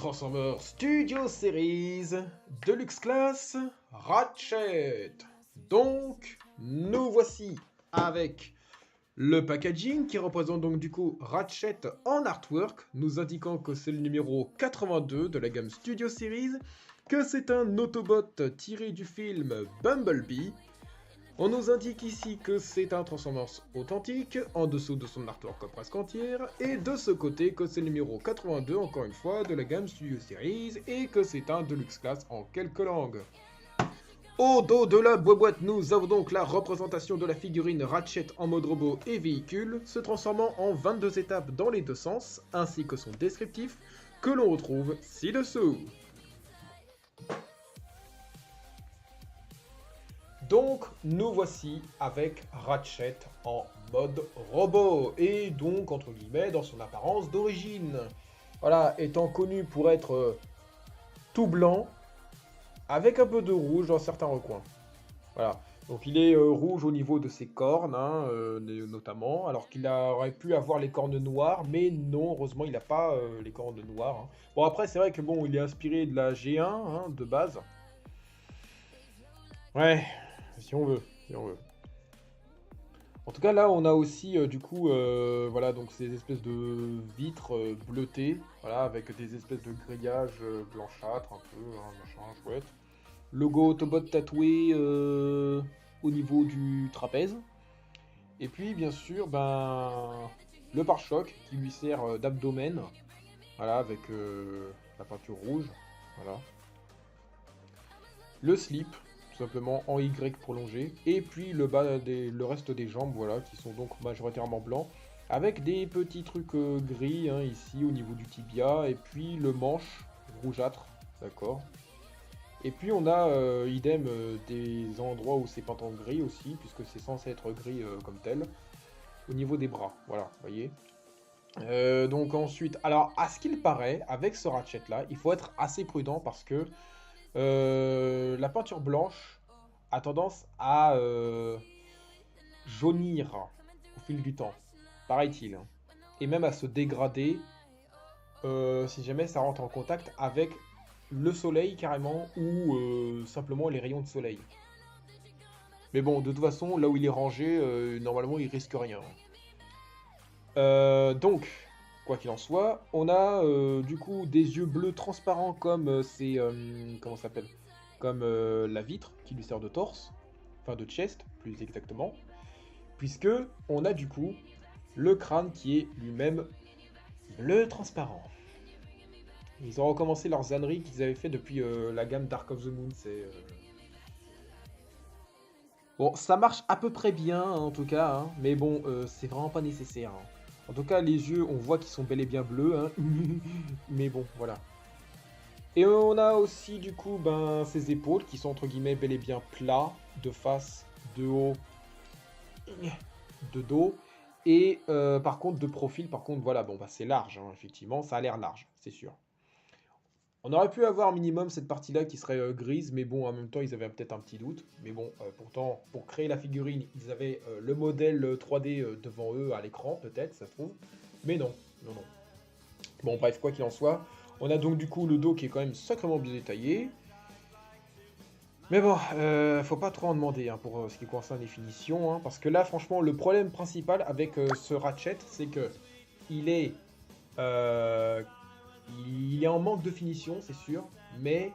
Transformers Studio Series Deluxe Class Ratchet. Donc, nous voici avec le packaging qui représente donc du coup Ratchet en artwork, nous indiquant que c'est le numéro 82 de la gamme Studio Series, que c'est un Autobot tiré du film Bumblebee. On nous indique ici que c'est un Transformers authentique, en dessous de son artwork presque entière, et de ce côté que c'est le numéro 82, encore une fois, de la gamme Studio Series, et que c'est un Deluxe Class en quelques langues. Au dos de la boîte, nous avons donc la représentation de la figurine Ratchet en mode robot et véhicule, se transformant en 22 étapes dans les deux sens, ainsi que son descriptif, que l'on retrouve ci-dessous. Donc, nous voici avec Ratchet en mode robot, et donc, entre guillemets, dans son apparence d'origine. Voilà, étant connu pour être tout blanc, avec un peu de rouge dans certains recoins. Voilà, donc il est rouge au niveau de ses cornes, hein, notamment, alors qu'il aurait pu avoir les cornes noires, mais non, heureusement, il n'a pas les cornes noires. Hein. Bon, après, c'est vrai que bon, il est inspiré de la G1, hein, de base. Ouais, si on veut, si on veut. En tout cas, là, on a aussi, du coup, voilà, donc ces espèces de vitres bleutées, voilà, avec des espèces de grillages blanchâtres, un peu, hein, machin, chouette. Logo Autobot tatoué au niveau du trapèze. Et puis, bien sûr, ben, le pare-choc qui lui sert d'abdomen, voilà, avec la peinture rouge, voilà. Le slip, tout simplement en Y prolongé, et puis le reste des jambes, voilà, qui sont donc majoritairement blancs, avec des petits trucs gris, hein, ici, au niveau du tibia, et puis le manche rougeâtre, d'accord. Et puis on a, idem, des endroits où c'est peint en gris aussi, puisque c'est censé être gris comme tel, au niveau des bras, voilà, vous voyez. Donc ensuite, alors à ce qu'il paraît, avec ce Ratchet là, il faut être assez prudent parce que la peinture blanche a tendance à jaunir au fil du temps, paraît-il. Hein. Et même à se dégrader si jamais ça rentre en contact avec le soleil carrément ou simplement les rayons de soleil. Mais bon, de toute façon, là où il est rangé, normalement il risque rien. Donc, quoi qu'il en soit, on a du coup des yeux bleus transparents comme c'est... comment ça s'appelle? Comme la vitre qui lui sert de torse, enfin de chest plus exactement, puisque on a du coup le crâne qui est lui-même bleu transparent. Ils ont recommencé leurs âneries qu'ils avaient fait depuis la gamme Dark of the Moon, c'est... Bon, ça marche à peu près bien hein, en tout cas, hein, mais bon, c'est vraiment pas nécessaire. Hein. En tout cas, les yeux, on voit qu'ils sont bel et bien bleus, hein, mais bon, voilà. Et on a aussi du coup ben, ses épaules qui sont entre guillemets bel et bien plats, de face, de haut, de dos. Et par contre de profil, par contre voilà, bon bah c'est large, hein, effectivement, ça a l'air large, c'est sûr. On aurait pu avoir minimum cette partie-là qui serait grise, mais bon, en même temps, ils avaient peut-être un petit doute. Mais bon, pourtant, pour créer la figurine, ils avaient le modèle 3D devant eux à l'écran, peut-être, ça se trouve. Mais non, non, non. Bon, bref, quoi qu'il en soit, on a donc du coup le dos qui est quand même sacrément bien détaillé. Mais bon, faut pas trop en demander hein, pour ce qui concerne les finitions, hein, parce que là, franchement, le problème principal avec ce Ratchet, c'est que il est, euh, il est en manque de finition, c'est sûr, mais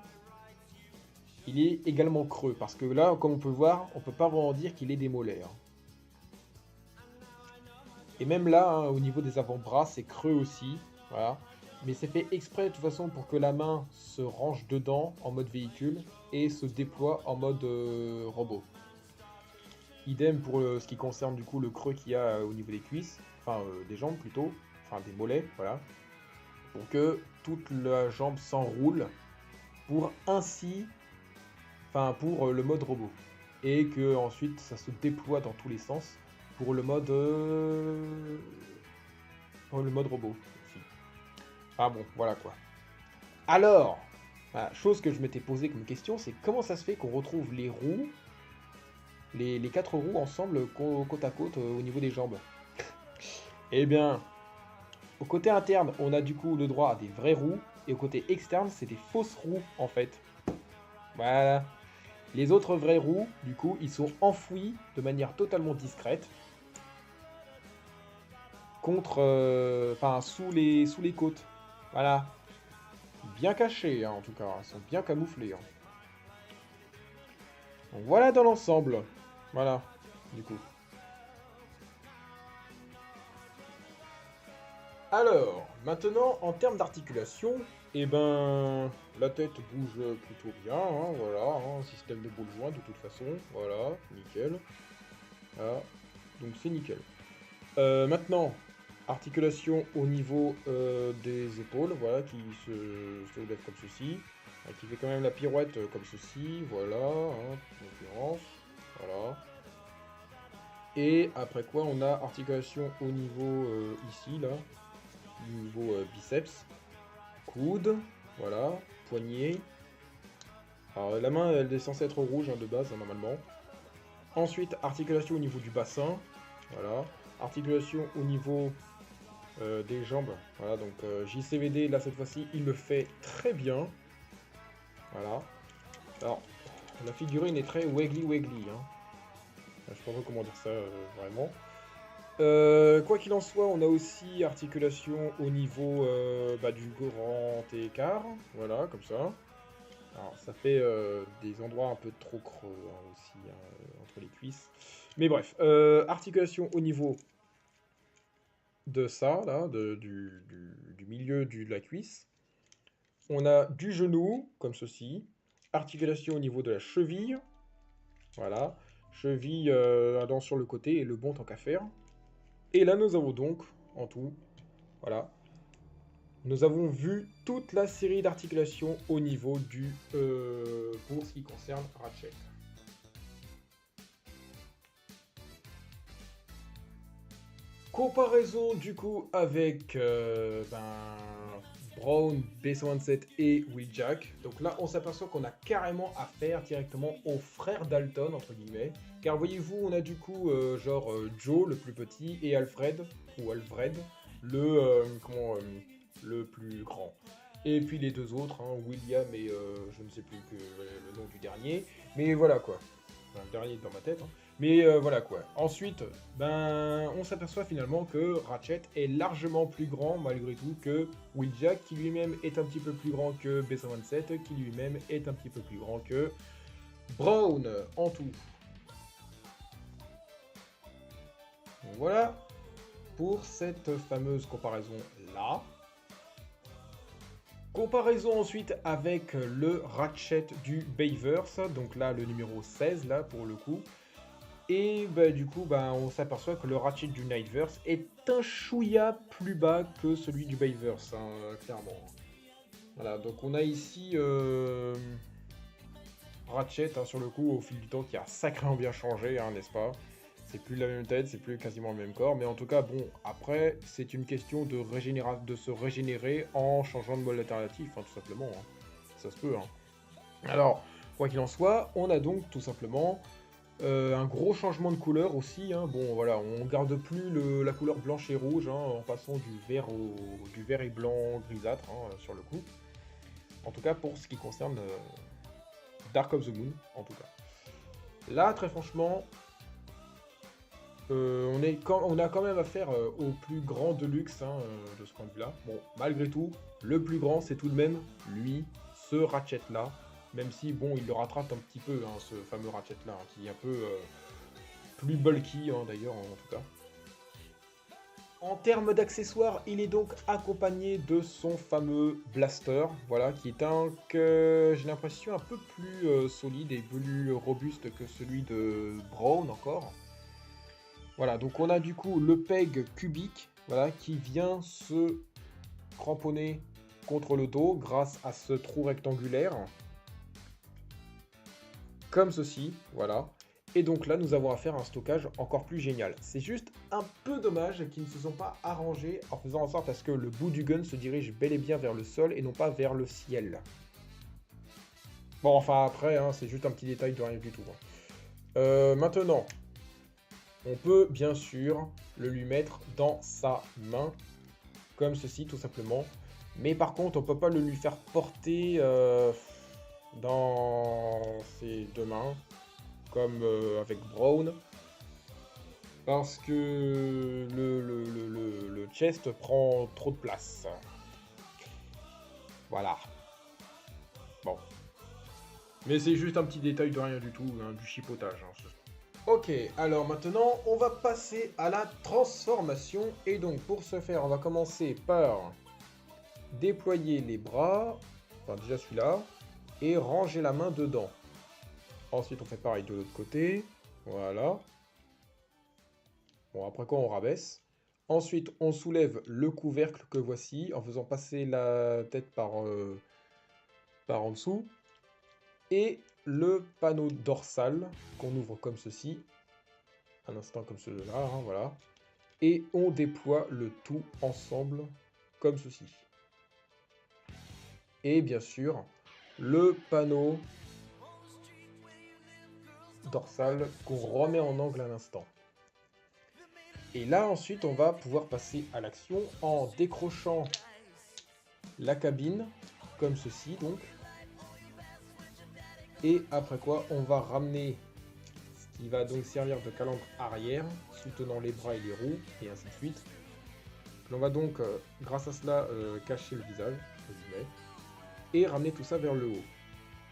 il est également creux, parce que là, comme on peut voir, on peut pas vraiment dire qu'il est démolé. Hein. Et même là, hein, au niveau des avant-bras, c'est creux aussi, voilà. Mais c'est fait exprès de toute façon pour que la main se range dedans en mode véhicule et se déploie en mode robot. Idem pour ce qui concerne du coup le creux qu'il y a au niveau des cuisses, enfin des jambes plutôt, enfin des mollets, voilà. Pour que toute la jambe s'enroule pour ainsi, enfin pour le mode robot. Et que ensuite ça se déploie dans tous les sens pour le mode robot aussi. Ah bon, voilà quoi. Alors, la chose que je m'étais posée comme question, c'est comment ça se fait qu'on retrouve les roues, les 4 roues ensemble côte à côte au niveau des jambes. Eh bien, au côté interne, on a du coup le droit à des vraies roues, et au côté externe, c'est des fausses roues, en fait. Voilà. Les autres vraies roues, du coup, ils sont enfouis de manière totalement discrète. Contre... Enfin, sous les côtes. Voilà. Bien cachés, hein, en tout cas. Ils sont bien camouflés. Hein. Donc voilà dans l'ensemble. Voilà, du coup. Alors, maintenant, en termes d'articulation, eh ben, la tête bouge plutôt bien, hein, voilà, hein, système de boule joint de toute façon, voilà, nickel. Voilà, donc c'est nickel. Maintenant, articulation au niveau des épaules, voilà, qui se soulève comme ceci, qui fait quand même la pirouette comme ceci, voilà, hein, en l'occurrence, voilà. Et après quoi, on a articulation au niveau ici, là, niveau biceps, coude, voilà, poignet. Alors la main, elle est censée être rouge hein, de base, hein, normalement. Ensuite, articulation au niveau du bassin, voilà. Articulation au niveau des jambes, voilà. Donc JCVD, là cette fois-ci, il le fait très bien. Voilà. Alors, la figurine est très wiggly, hein. Je sais pas trop comment dire ça vraiment. Quoi qu'il en soit, on a aussi articulation au niveau du grand écart, voilà, comme ça. Alors, ça fait des endroits un peu trop creux hein, aussi, hein, entre les cuisses. Mais bref, articulation au niveau de ça, là, du milieu de la cuisse. On a du genou, comme ceci. Articulation au niveau de la cheville, voilà. Cheville allant sur le côté et le bon tant qu'à faire. Et là, nous avons donc, en tout, voilà, nous avons vu toute la série d'articulations au niveau du... pour ce qui concerne Ratchet. Comparaison du coup avec Brown, B127 et Wheeljack. Donc là, on s'aperçoit qu'on a carrément affaire directement aux frères Dalton, entre guillemets. Car voyez-vous, on a du coup Joe, le plus petit, et Alfred, ou Alfred, le plus grand. Et puis les deux autres, hein, William et je ne sais plus que le nom du dernier. Mais voilà quoi. Enfin, le dernier est dans ma tête. Hein. Mais voilà quoi. Ensuite, on s'aperçoit finalement que Ratchet est largement plus grand malgré tout que Wheeljack, qui lui-même est un petit peu plus grand que B127, qui lui-même est un petit peu plus grand que Brown en tout. Donc voilà pour cette fameuse comparaison là. Comparaison ensuite avec le Ratchet du Bayverse, donc là le numéro 16 là pour le coup. Et du coup, on s'aperçoit que le Ratchet du Nightverse est un chouïa plus bas que celui du Bayverse, hein, clairement. Voilà, donc on a ici Ratchet, hein, sur le coup, au fil du temps, qui a sacrément bien changé, hein, n'est-ce pas? C'est plus la même tête, c'est plus quasiment le même corps, mais en tout cas, bon, après, c'est une question de se régénérer en changeant de mode alternatif, hein, tout simplement. Hein. Ça se peut, hein. Alors, quoi qu'il en soit, on a donc tout simplement... un gros changement de couleur aussi, hein. Bon voilà, on garde plus la couleur blanche et rouge, hein, en passant du vert et blanc grisâtre hein, sur le coup. En tout cas pour ce qui concerne Dark of the Moon, en tout cas. Là très franchement, on a quand même affaire au plus grand Deluxe hein, de ce point de vue là. Bon, malgré tout, le plus grand c'est tout de même lui, ce Ratchet là. Même si, bon, il le rattrape un petit peu, hein, ce fameux Ratchet-là, hein, qui est un peu plus bulky, hein, d'ailleurs, en tout cas. En termes d'accessoires, il est donc accompagné de son fameux blaster, voilà, qui est j'ai l'impression, un peu plus solide et plus robuste que celui de Brown, encore. Voilà, donc on a du coup le peg cubique, voilà, qui vient se cramponner contre le dos grâce à ce trou rectangulaire. Comme ceci, voilà. Et donc là, nous avons affaire à un stockage encore plus génial. C'est juste un peu dommage qu'ils ne se sont pas arrangés en faisant en sorte à ce que le bout du gun se dirige bel et bien vers le sol et non pas vers le ciel. Bon, enfin après, hein, c'est juste un petit détail de rien du tout. Hein. Maintenant, on peut bien sûr le lui mettre dans sa main, comme ceci tout simplement. Mais par contre, on peut pas le lui faire porter dans ses deux mains, comme avec Brown, parce que le chest prend trop de place. Voilà. Bon. Mais c'est juste un petit détail de rien du tout, hein, du chipotage. Hein. Ok, alors maintenant, on va passer à la transformation. Et donc, pour ce faire, on va commencer par déployer les bras, enfin déjà celui-là, et ranger la main dedans. Ensuite, on fait pareil de l'autre côté. Voilà. Bon, après quoi, on rabaisse. Ensuite, on soulève le couvercle que voici, en faisant passer la tête par en dessous. Et le panneau dorsal, qu'on ouvre comme ceci. Un instant comme celui-là, hein, voilà. Et on déploie le tout ensemble, comme ceci. Et bien sûr, le panneau dorsal qu'on remet en angle à l'instant. Et là, ensuite, on va pouvoir passer à l'action en décrochant la cabine, comme ceci, donc. Et après quoi, on va ramener ce qui va donc servir de calandre arrière, soutenant les bras et les roues, et ainsi de suite. On va donc, grâce à cela, cacher le visage, et ramener tout ça vers le haut.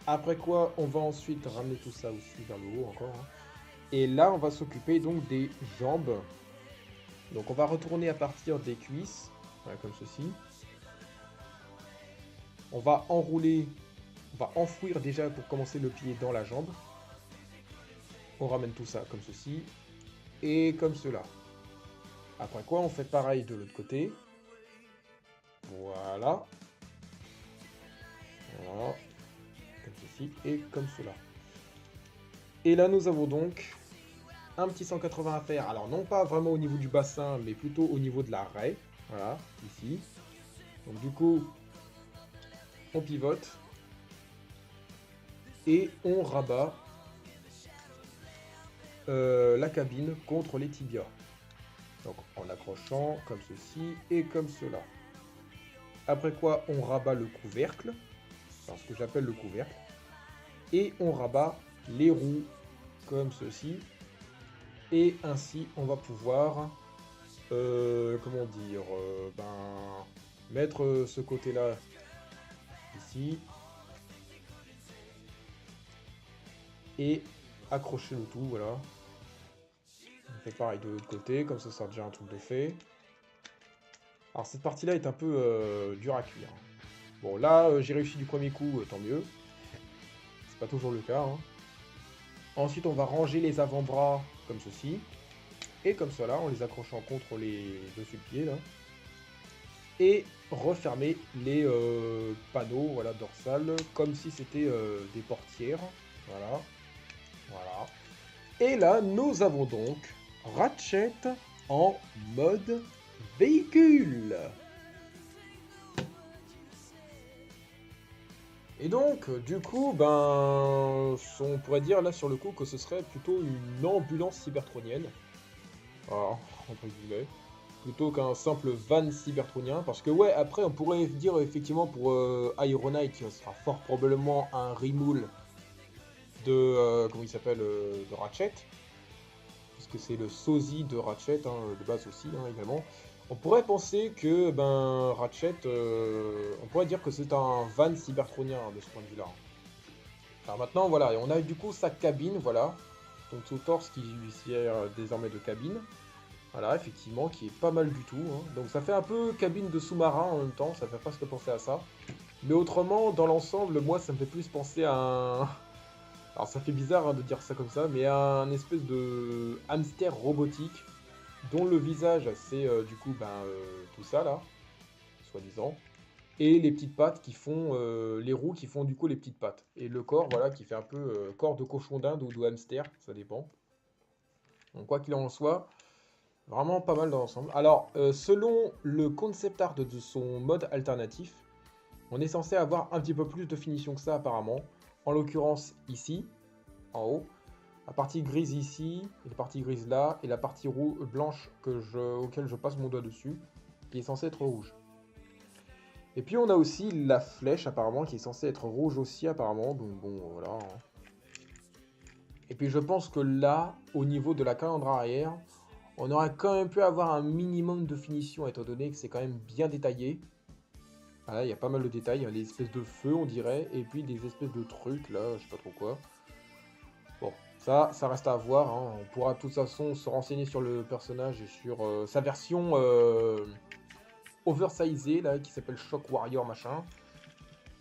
Après quoi, on va ensuite ramener tout ça aussi vers le haut encore. Hein. Et là, on va s'occuper donc des jambes. Donc on va retourner à partir des cuisses, voilà, comme ceci. On va enrouler, on va enfouir déjà pour commencer le pied dans la jambe. On ramène tout ça comme ceci, et comme cela. Après quoi, on fait pareil de l'autre côté. Voilà. Voilà. Comme ceci, et comme cela. Et là, nous avons donc un petit 180 à faire. Alors, non pas vraiment au niveau du bassin, mais plutôt au niveau de la raie. Voilà, ici. Donc, du coup, on pivote. Et on rabat la cabine contre les tibias. Donc, en accrochant comme ceci et comme cela. Après quoi, on rabat le couvercle. Enfin, ce que j'appelle le couvercle. Et on rabat les roues comme ceci. Et ainsi, on va pouvoir, comment dire, mettre ce côté-là ici. Et accrocher le tout, voilà. On fait pareil de l'autre côté, comme ça sera déjà un truc de fait. Alors cette partie-là est un peu dure à cuire. Bon, là, j'ai réussi du premier coup, tant mieux. C'est pas toujours le cas. Hein. Ensuite, on va ranger les avant-bras comme ceci. Et comme cela, en les accrochant contre les dessus de pied, là. Et refermer les panneaux, voilà, dorsales, comme si c'était des portières. Voilà. Voilà. Et là, nous avons donc Ratchet en mode véhicule. Et donc, du coup, on pourrait dire là sur le coup que ce serait plutôt une ambulance cybertronienne. Voilà, entre guillemets. Plutôt qu'un simple van cybertronien. Parce que, ouais, après, on pourrait dire effectivement pour Iron Knight, qui sera fort probablement un remoule de. Comment il s'appelle de Ratchet. Parce que c'est le sosie de Ratchet, hein, de base aussi, hein, également. On pourrait penser que Ratchet, on pourrait dire que c'est un van cybertronien de ce point de vue-là. Alors maintenant, voilà, et on a du coup sa cabine, voilà. Donc son torse qui lui sert désormais de cabine. Voilà, effectivement, qui est pas mal du tout. Hein. Donc ça fait un peu cabine de sous-marin en même temps, ça fait presque penser à ça. Mais autrement, dans l'ensemble, moi, ça me fait plus penser à un... Alors ça fait bizarre hein, de dire ça comme ça, mais à un espèce de hamster robotique dont le visage c'est du coup tout ça là, soi-disant, et les petites pattes qui font, les roues qui font du coup les petites pattes, et le corps voilà qui fait un peu corps de cochon d'Inde ou de hamster, ça dépend. Donc quoi qu'il en soit, vraiment pas mal dans l'ensemble. Alors selon le concept art de son mode alternatif, on est censé avoir un petit peu plus de finition que ça apparemment, en l'occurrence ici, en haut. La partie grise ici, et la partie grise là, et la partie blanche auquel je passe mon doigt dessus, qui est censée être rouge. Et puis on a aussi la flèche apparemment qui est censée être rouge aussi apparemment. Donc bon voilà. Hein. Et puis je pense que là, au niveau de la calandre arrière, on aurait quand même pu avoir un minimum de finition étant donné que c'est quand même bien détaillé. Voilà, il y a pas mal de détails, il y a des espèces de feux on dirait, et puis des espèces de trucs là, je sais pas trop quoi. Bon, ça reste à voir, hein. On pourra de toute façon se renseigner sur le personnage et sur sa version oversizée là, qui s'appelle Shock Warrior machin.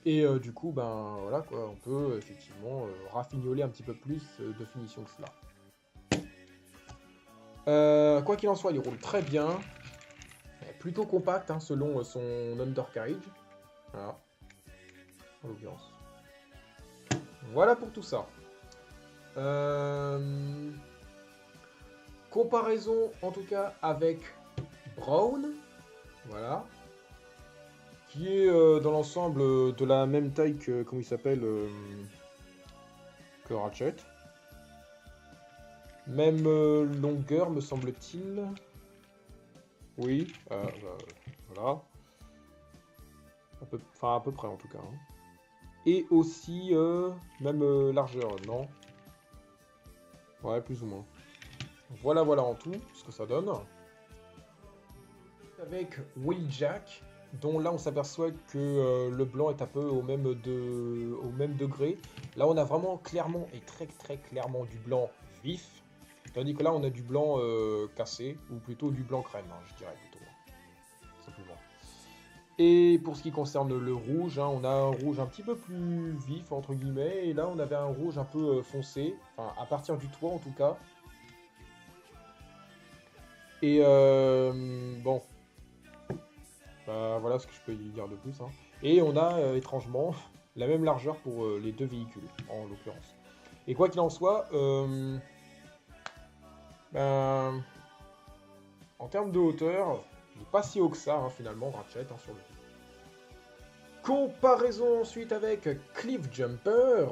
Et du coup, ben voilà quoi, on peut effectivement raffignoler un petit peu plus de finition que cela. Quoi qu'il en soit, il roule très bien. Plutôt compact hein, selon son undercarriage. Voilà. En l'occurrence. Voilà pour tout ça. Comparaison en tout cas avec Brown. Voilà. Qui est dans l'ensemble de la même taille que, comment il s'appelle, que Ratchet. Même longueur, me semble-t-il. Oui, voilà. Enfin, à peu près en tout cas. Hein. Et aussi, même largeur, non? Ouais, plus ou moins. Voilà en tout, ce que ça donne. Avec Wheeljack, dont là on s'aperçoit que le blanc est un peu au même degré. Là on a vraiment clairement et très clairement du blanc vif. Tandis que là on a du blanc cassé, ou plutôt du blanc crème, hein, je dirais plutôt. Simplement. Et pour ce qui concerne le rouge, hein, on a un rouge un petit peu plus vif, entre guillemets. Et là on avait un rouge un peu foncé, enfin à partir du toit en tout cas. Et bon, bah, voilà ce que je peux y dire de plus. Hein. Et on a étrangement la même largeur pour les deux véhicules, en l'occurrence. Et quoi qu'il en soit, ben, en termes de hauteur, il n'est pas si haut que ça, hein, finalement, Ratchet, hein, sur le coup. Comparaison ensuite avec Cliff Jumper,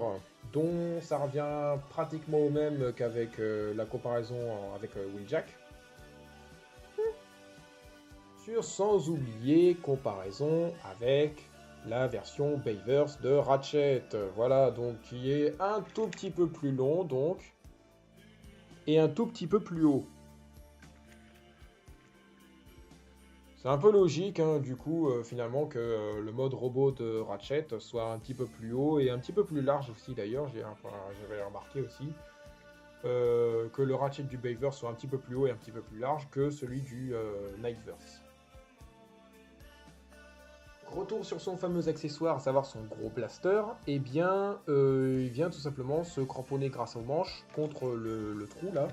dont ça revient pratiquement au même qu'avec la comparaison avec Wheeljack. Sans oublier comparaison avec la version Bayverse de Ratchet. Voilà, donc qui est un tout petit peu plus long, donc, et un tout petit peu plus haut. C'est un peu logique, hein, du coup, finalement, que le mode robot de Ratchet soit un petit peu plus haut et un petit peu plus large aussi, d'ailleurs, j'avais remarqué aussi. Que le Ratchet du Bayverse soit un petit peu plus haut et un petit peu plus large que celui du Knightverse. Retour sur son fameux accessoire, à savoir son gros blaster, eh bien, il vient tout simplement se cramponner grâce aux manches contre le trou là.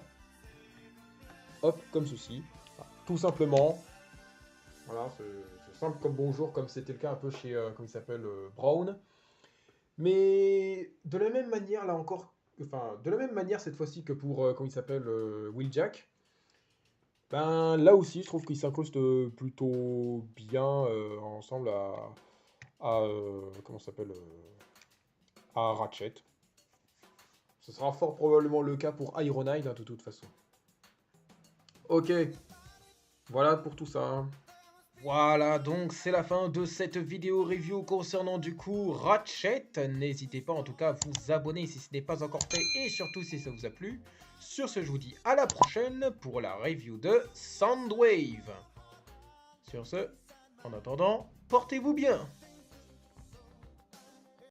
Hop, comme ceci. Tout simplement. Voilà, c'est simple comme bonjour, comme c'était le cas un peu chez, comme il s'appelle, Brown. Mais de la même manière, là encore, enfin, de la même manière cette fois-ci que pour, comme il s'appelle, Wheeljack. Ben là aussi, je trouve qu'ils s'incrustent plutôt bien ensemble comment ça s'appelle à Ratchet. Ce sera fort probablement le cas pour Ironhide hein, de toute façon. Ok, voilà pour tout ça. Voilà, donc c'est la fin de cette vidéo review concernant du coup Ratchet. N'hésitez pas en tout cas à vous abonner si ce n'est pas encore fait et surtout si ça vous a plu. Sur ce, je vous dis à la prochaine pour la review de Soundwave. Sur ce, en attendant, portez-vous bien.